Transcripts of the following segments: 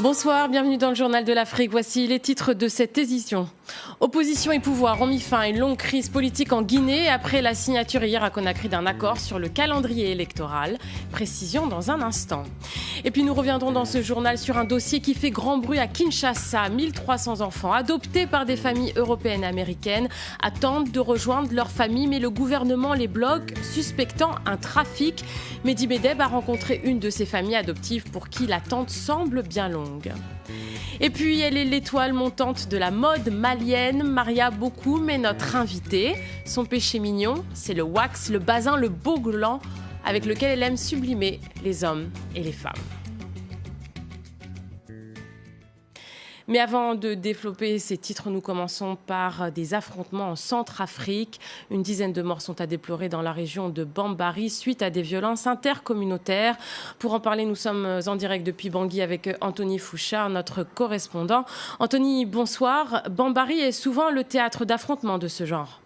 Bonsoir, bienvenue dans le Journal de l'Afrique. Voici les titres de cette édition. Opposition et pouvoir ont mis fin à une longue crise politique en Guinée après la signature hier à Conakry d'un accord sur le calendrier électoral. Précision dans un instant. Et puis nous reviendrons dans ce journal sur un dossier qui fait grand bruit à Kinshasa. 1300 enfants adoptés par des familles européennes et américaines attendent de rejoindre leur famille, mais le gouvernement les bloque, suspectant un trafic. Mehdi Medeb a rencontré une de ces familles adoptives pour qui l'attente semble bien longue. Et puis, elle est l'étoile montante de la mode malienne, Maria Bokoum est notre invitée. Son péché mignon, c'est le wax, le basin, le beau gland, avec lequel elle aime sublimer les hommes et les femmes. Mais avant de développer ces titres, nous commençons par des affrontements en Centrafrique. Une dizaine de morts sont à déplorer dans la région de Bambari suite à des violences intercommunautaires. Pour en parler, nous sommes en direct depuis Bangui avec Anthony Fouchard, notre correspondant. Anthony, bonsoir. Bambari est souvent le théâtre d'affrontements de ce genre.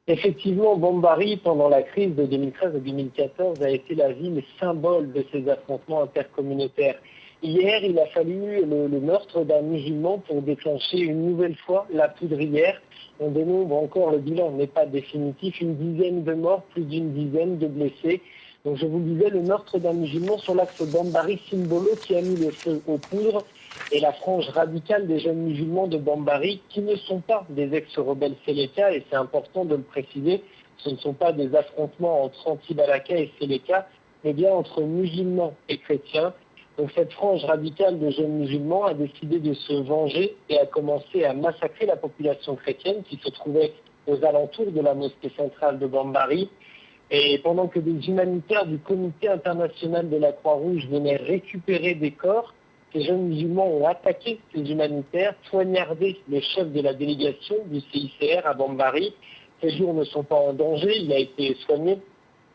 Effectivement, Bambari, pendant la crise de 2013 et 2014, a été la ville symbole de ces affrontements intercommunautaires. Hier, il a fallu le meurtre d'un musulman pour déclencher une nouvelle fois la poudrière. On dénombre encore, le bilan n'est pas définitif, une dizaine de morts, plus d'une dizaine de blessés. Donc je vous le disais, le meurtre d'un musulman sur l'axe Bambari-Simbolo qui a mis le feu aux poudres et la frange radicale des jeunes musulmans de Bambari qui ne sont pas des ex-rebelles Séléka, et c'est important de le préciser, ce ne sont pas des affrontements entre anti-Balaka et Séléka, mais bien entre musulmans et chrétiens. Donc cette frange radicale de jeunes musulmans a décidé de se venger et a commencé à massacrer la population chrétienne qui se trouvait aux alentours de la mosquée centrale de Bambari. Et pendant que des humanitaires du Comité international de la Croix-Rouge venaient récupérer des corps, ces jeunes musulmans ont attaqué ces humanitaires, poignardé le chef de la délégation du CICR à Bambari. Ces jours ne sont pas en danger, il a été soigné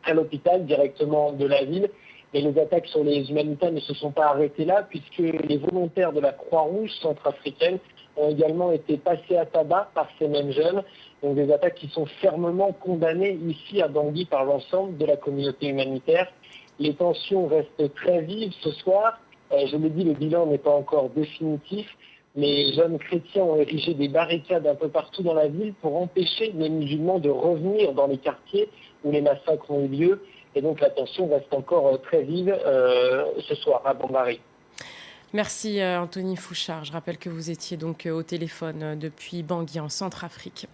à l'hôpital directement de la ville. Mais les attaques sur les humanitaires ne se sont pas arrêtées là, puisque les volontaires de la Croix-Rouge centrafricaine ont également été passés à tabac par ces mêmes jeunes. Donc des attaques qui sont fermement condamnées ici à Bangui par l'ensemble de la communauté humanitaire. Les tensions restent très vives ce soir. Je l'ai dit, le bilan n'est pas encore définitif. Les jeunes chrétiens ont érigé des barricades un peu partout dans la ville pour empêcher les musulmans de revenir dans les quartiers où les massacres ont eu lieu. Et donc la tension reste encore très vive ce soir à Bambari. Merci Anthony Fouchard. Je rappelle que vous étiez donc au téléphone depuis Bangui en Centrafrique.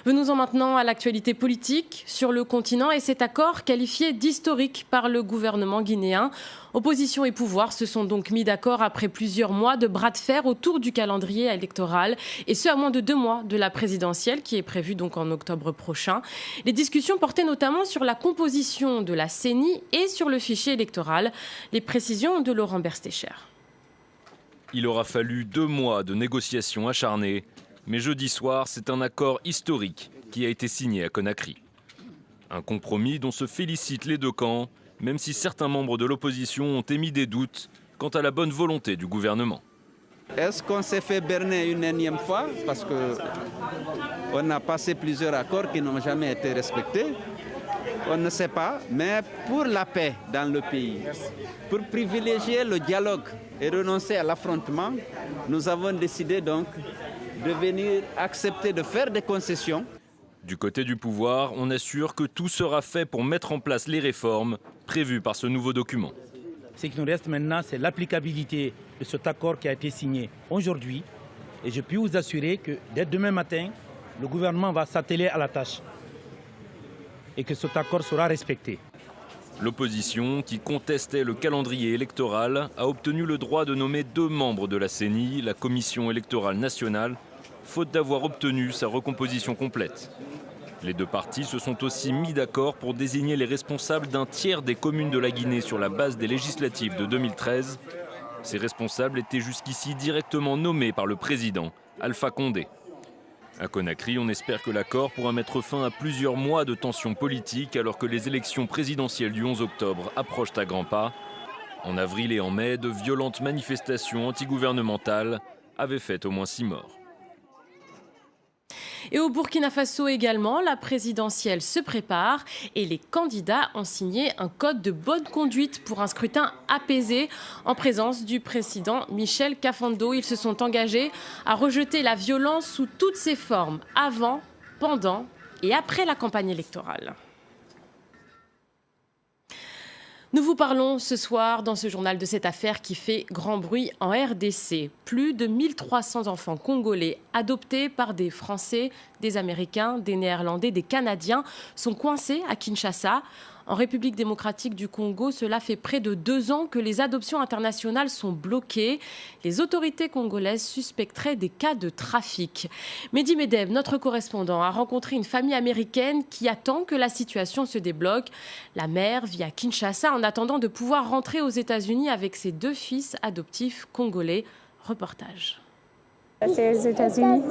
Venons-en maintenant à l'actualité politique sur le continent et cet accord qualifié d'historique par le gouvernement guinéen. Opposition et pouvoir se sont donc mis d'accord après plusieurs mois de bras de fer autour du calendrier électoral et ce à moins de 2 mois de la présidentielle qui est prévue donc en octobre prochain. Les discussions portaient notamment sur la composition de la CENI et sur le fichier électoral. Les précisions de Laurent Berstécher. Il aura fallu 2 mois de négociations acharnées, mais jeudi soir, c'est un accord historique qui a été signé à Conakry. Un compromis dont se félicitent les deux camps, même si certains membres de l'opposition ont émis des doutes quant à la bonne volonté du gouvernement. Est-ce qu'on s'est fait berner une énième fois? Parce qu'on a passé plusieurs accords qui n'ont jamais été respectés. On ne sait pas, mais pour la paix dans le pays, pour privilégier le dialogue et renoncer à l'affrontement, nous avons décidé donc de venir accepter de faire des concessions. Du côté du pouvoir, on assure que tout sera fait pour mettre en place les réformes prévues par ce nouveau document. Ce qui nous reste maintenant, c'est l'applicabilité de cet accord qui a été signé aujourd'hui. Et je puis vous assurer que dès demain matin, le gouvernement va s'atteler à la tâche et que cet accord sera respecté. L'opposition, qui contestait le calendrier électoral, a obtenu le droit de nommer 2 membres de la CENI, la Commission électorale nationale, faute d'avoir obtenu sa recomposition complète. Les 2 partis se sont aussi mis d'accord pour désigner les responsables d'un tiers des communes de la Guinée sur la base des législatives de 2013. Ces responsables étaient jusqu'ici directement nommés par le président, Alpha Condé. À Conakry, on espère que l'accord pourra mettre fin à plusieurs mois de tensions politiques alors que les élections présidentielles du 11 octobre approchent à grands pas. En avril et en mai, de violentes manifestations antigouvernementales avaient fait au moins 6 morts. Et au Burkina Faso également, la présidentielle se prépare et les candidats ont signé un code de bonne conduite pour un scrutin apaisé en présence du président Michel Kafando. Ils se sont engagés à rejeter la violence sous toutes ses formes, avant, pendant et après la campagne électorale. Nous vous parlons ce soir dans ce journal de cette affaire qui fait grand bruit en RDC. Plus de 1300 enfants congolais adoptés par des Français, des Américains, des Néerlandais, des Canadiens sont coincés à Kinshasa. En République démocratique du Congo, cela fait près de 2 ans que les adoptions internationales sont bloquées. Les autorités congolaises suspecteraient des cas de trafic. Mehdi Medeb, notre correspondant, a rencontré une famille américaine qui attend que la situation se débloque. La mère vit à Kinshasa en attendant de pouvoir rentrer aux États-Unis avec ses 2 fils adoptifs congolais. Reportage. C'est aux États-Unis.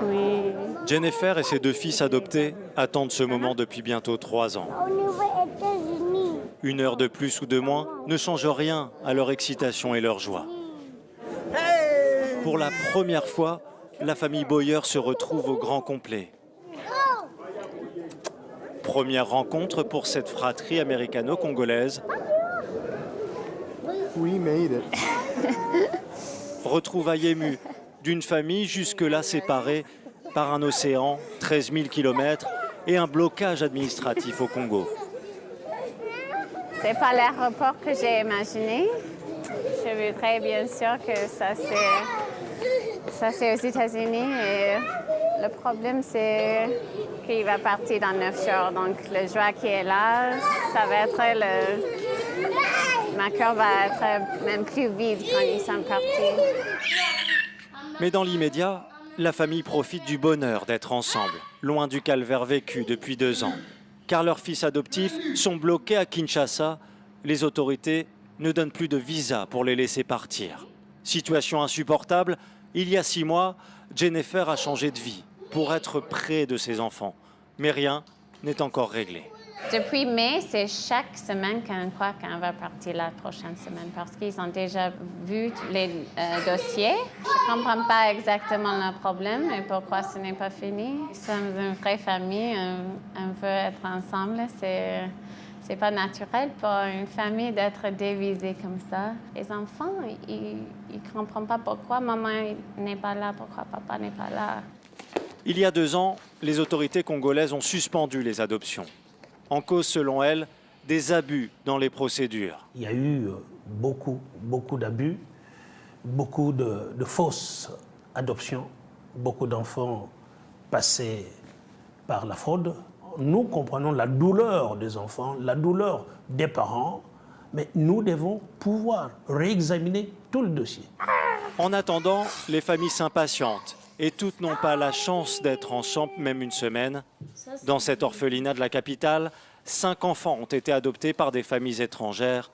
Oui. Jennifer et ses 2 fils adoptés attendent ce moment depuis bientôt 3 ans. 1 heure de plus ou de moins ne change rien à leur excitation et leur joie. Pour la première fois, la famille Boyer se retrouve au grand complet. Première rencontre pour cette fratrie américano-congolaise. Retrouvailles émues d'une famille jusque-là séparée par un océan, 13 000 km et un blocage administratif au Congo. C'est pas l'aéroport que j'ai imaginé. Je voudrais bien sûr que ça c'est aux États-Unis. Et le problème, c'est qu'il va partir dans 9 jours. Donc, le joie qui est là, ça va être ma cœur va être même plus vide quand ils sont partis. Mais dans l'immédiat, la famille profite du bonheur d'être ensemble, loin du calvaire vécu depuis 2 ans. Car leurs fils adoptifs sont bloqués à Kinshasa. Les autorités ne donnent plus de visa pour les laisser partir. Situation insupportable, il y a 6 mois, Jennifer a changé de vie pour être près de ses enfants. Mais rien n'est encore réglé. Depuis mai, c'est chaque semaine qu'on croit qu'on va partir la prochaine semaine parce qu'ils ont déjà vu les dossiers. Je ne comprends pas exactement le problème et pourquoi ce n'est pas fini. Nous sommes une vraie famille, on veut être ensemble. C'est pas naturel pour une famille d'être divisée comme ça. Les enfants, ils ne comprennent pas pourquoi maman n'est pas là, pourquoi papa n'est pas là. Il y a 2 ans, les autorités congolaises ont suspendu les adoptions. En cause, selon elle, des abus dans les procédures. Il y a eu beaucoup d'abus, beaucoup de fausses adoptions, beaucoup d'enfants passés par la fraude. Nous comprenons la douleur des enfants, la douleur des parents, mais nous devons pouvoir réexaminer tout le dossier. En attendant, les familles s'impatientent et toutes n'ont pas la chance d'être ensemble même une semaine. Dans cet orphelinat de la capitale, 5 enfants ont été adoptés par des familles étrangères.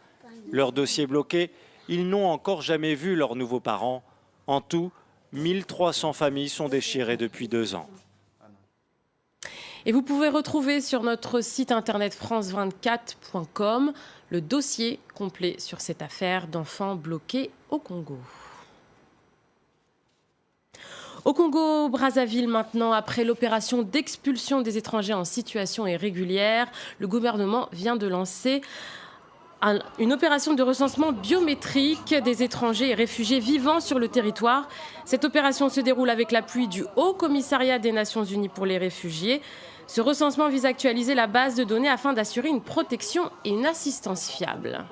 Leur dossier bloqué, ils n'ont encore jamais vu leurs nouveaux parents. En tout, 1300 familles sont déchirées depuis 2 ans. Et vous pouvez retrouver sur notre site internet france24.com le dossier complet sur cette affaire d'enfants bloqués au Congo. Au Congo-Brazzaville maintenant, après l'opération d'expulsion des étrangers en situation irrégulière, le gouvernement vient de lancer une opération de recensement biométrique des étrangers et réfugiés vivant sur le territoire. Cette opération se déroule avec l'appui du Haut Commissariat des Nations Unies pour les réfugiés. Ce recensement vise à actualiser la base de données afin d'assurer une protection et une assistance fiable.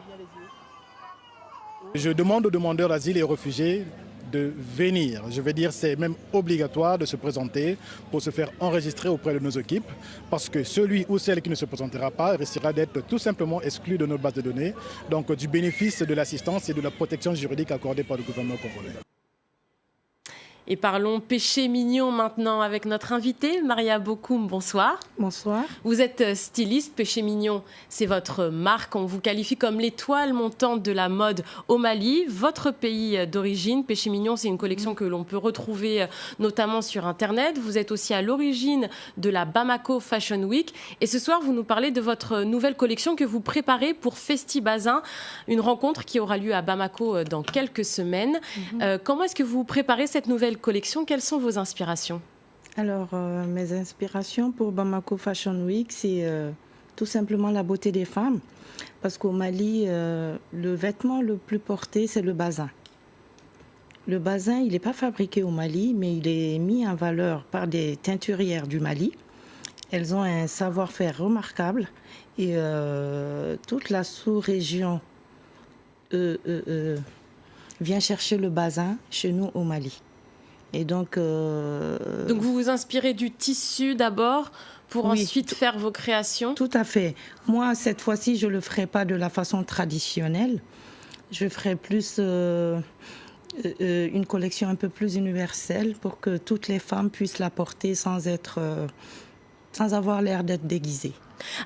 Je demande aux demandeurs d'asile et aux réfugiés de venir. Je veux dire, c'est même obligatoire de se présenter pour se faire enregistrer auprès de nos équipes parce que celui ou celle qui ne se présentera pas risquera d'être tout simplement exclu de notre base de données, donc du bénéfice de l'assistance et de la protection juridique accordée par le gouvernement congolais. Et parlons péché mignon maintenant avec notre invitée, Maria Bokoum. Bonsoir. Bonsoir. Vous êtes styliste. Péché mignon, c'est votre marque. On vous qualifie comme l'étoile montante de la mode au Mali, votre pays d'origine. Péché mignon, c'est une collection que l'on peut retrouver notamment sur Internet. Vous êtes aussi à l'origine de la Bamako Fashion Week. Et ce soir, vous nous parlez de votre nouvelle collection que vous préparez pour Festibazin, une rencontre qui aura lieu à Bamako dans quelques semaines. Comment est-ce que vous préparez cette nouvelle collection? Quelles sont vos inspirations? Alors, mes inspirations pour Bamako Fashion Week, c'est tout simplement la beauté des femmes. Parce qu'au Mali, le vêtement le plus porté, c'est le bazin. Le bazin, il n'est pas fabriqué au Mali, mais il est mis en valeur par des teinturières du Mali. Elles ont un savoir-faire remarquable et toute la sous-région vient chercher le bazin chez nous au Mali. Et donc vous vous inspirez du tissu d'abord pour ensuite faire vos créations? Tout à fait. Moi, cette fois-ci, je ne le ferai pas de la façon traditionnelle. Je ferai plus une collection un peu plus universelle pour que toutes les femmes puissent la porter sans avoir l'air d'être déguisées.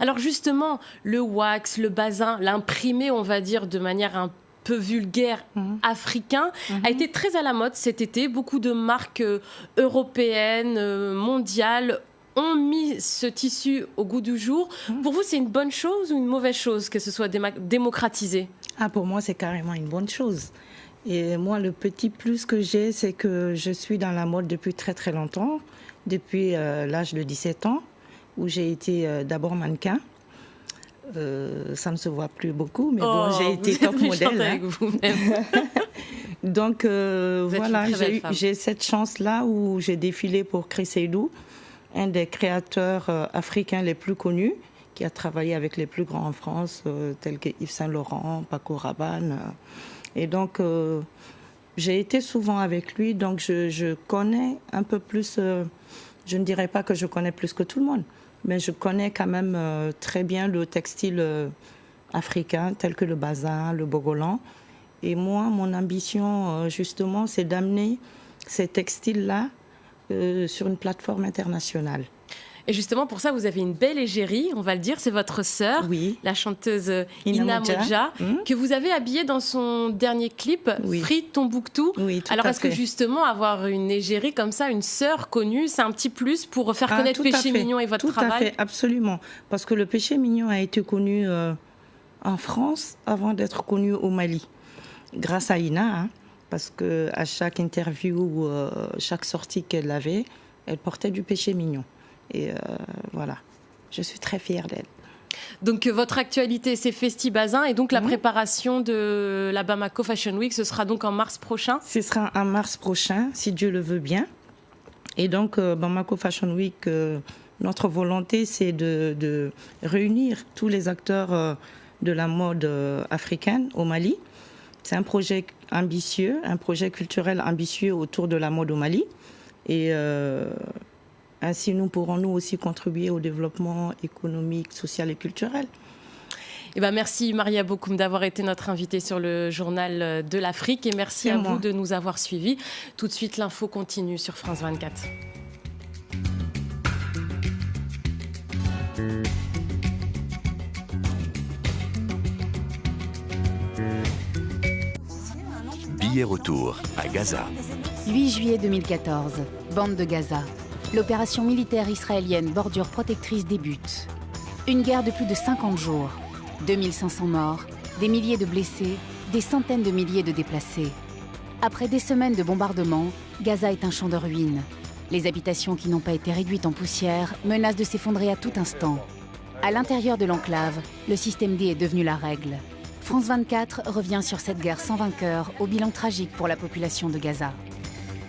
Alors justement, le wax, le bazin, l'imprimé, on va dire de manière un peu vulgaire, africain, a été très à la mode cet été. Beaucoup de marques européennes, mondiales ont mis ce tissu au goût du jour. Pour vous, c'est une bonne chose ou une mauvaise chose que ce soit démocratisé? Pour moi, c'est carrément une bonne chose. Et moi, le petit plus que j'ai, c'est que je suis dans la mode depuis très très longtemps, depuis l'âge de 17 ans, où j'ai été d'abord mannequin. Ça ne se voit plus beaucoup, mais bon, j'ai été top modèle. Avec vous-même. Donc voilà, j'ai cette chance-là où j'ai défilé pour Chris Seydou, un des créateurs africains les plus connus, qui a travaillé avec les plus grands en France, tels que Yves Saint Laurent, Paco Rabanne. Et donc, j'ai été souvent avec lui, donc je connais un peu plus, je ne dirais pas que je connais plus que tout le monde, mais je connais quand même très bien le textile africain, tel que le bazin, le bogolan. Et moi, mon ambition, justement, c'est d'amener ces textiles-là sur une plateforme internationale. Et justement, pour ça, vous avez une belle égérie, on va le dire, c'est votre sœur, la chanteuse Ina Modja, que vous avez habillée dans son dernier clip, Free Tombouctou. Alors, est-ce que justement, avoir une égérie comme ça, une sœur connue, c'est un petit plus pour faire connaître Péché Mignon et votre travail? Tout à fait, absolument. Parce que le Péché Mignon a été connu en France avant d'être connu au Mali, grâce à Ina, parce qu'à chaque interview ou chaque sortie qu'elle avait, elle portait du Péché Mignon. Et voilà, je suis très fière d'elle. Donc votre actualité, c'est Festibazin, et donc la préparation de la Bamako Fashion Week, ce sera donc en mars prochain? Ce sera en mars prochain, si Dieu le veut bien. Et donc Bamako Fashion Week, notre volonté, c'est de réunir tous les acteurs de la mode africaine au Mali. C'est un projet ambitieux, un projet culturel ambitieux autour de la mode au Mali. Et ainsi, nous pourrons nous aussi contribuer au développement économique, social et culturel. Merci Maria Bokoum d'avoir été notre invitée sur le journal de l'Afrique, et merci à vous de nous avoir suivis. Tout de suite, l'info continue sur France 24. Billet retour à Gaza. 8 juillet 2014, bande de Gaza. L'opération militaire israélienne Bordure protectrice débute. Une guerre de plus de 50 jours. 2500 morts, des milliers de blessés, des centaines de milliers de déplacés. Après des semaines de bombardements, Gaza est un champ de ruines. Les habitations qui n'ont pas été réduites en poussière menacent de s'effondrer à tout instant. À l'intérieur de l'enclave, le système D est devenu la règle. France 24 revient sur cette guerre sans vainqueur, au bilan tragique pour la population de Gaza.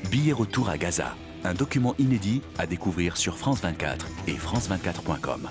Billet retour à Gaza. Un document inédit à découvrir sur France 24 et France24.com.